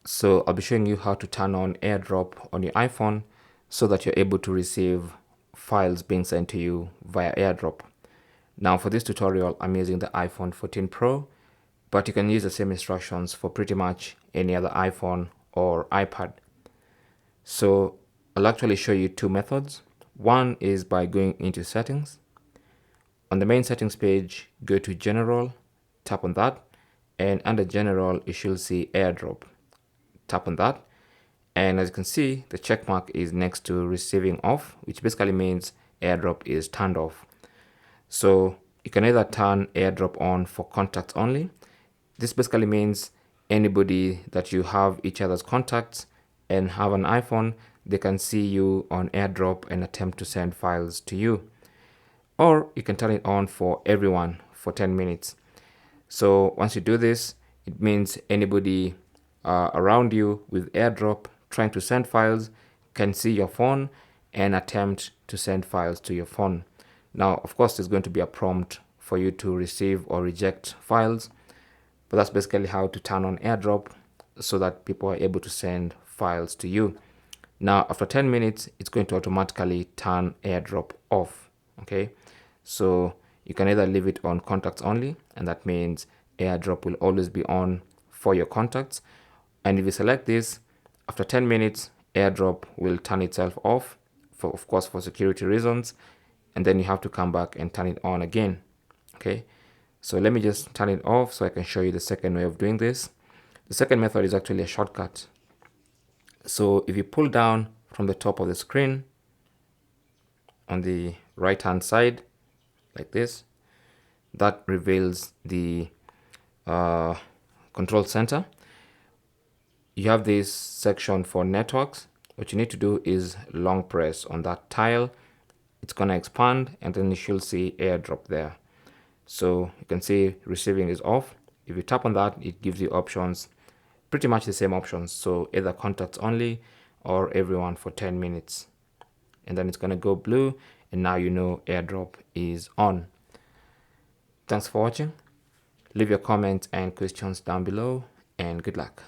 So I'll be showing you how to turn on AirDrop on your iPhone so that you're able to receive files being sent to you via AirDrop. Now for this tutorial, I'm using the iPhone 14 Pro, but you can use the same instructions for pretty much any other iPhone or iPad. So I'll actually show you two methods. One is by going into settings. On the main settings page, go to General, tap on that, and under General, you should see AirDrop. Tap on that, and as you can see, the check mark is next to receiving off, which basically means AirDrop is turned off. So you can either turn AirDrop on for contacts only. This basically means anybody that you have each other's contacts and have an iPhone, they can see you on AirDrop and attempt to send files to you. Or you can turn it on for everyone for 10 minutes. So once you do this, it means anybody around you with AirDrop trying to send files can see your phone and attempt to send files to your phone. Now, of course, there's going to be a prompt for you to receive or reject files, but that's basically how to turn on AirDrop so that people are able to send files to you. Now, after 10 minutes, it's going to automatically turn AirDrop off. Okay, so you can either leave it on contacts only, and that means AirDrop will always be on for your contacts. And if you select this, after 10 minutes, AirDrop will turn itself off, of course, for security reasons. And then you have to come back and turn it on again. Okay, so let me just turn it off so I can show you the second way of doing this. The second method is actually a shortcut. So if you pull down from the top of the screen on the right hand side like this, that reveals the control center. You have this section for networks. What you need to do is long press on that tile. It's going to expand, and then you should see AirDrop there. So you can see receiving is off. If you tap on that, it gives you options, pretty much the same options. So either contacts only or everyone for 10 minutes. And then it's going to go blue, and now you know AirDrop is on. Thanks for watching. Leave your comments and questions down below, and good luck.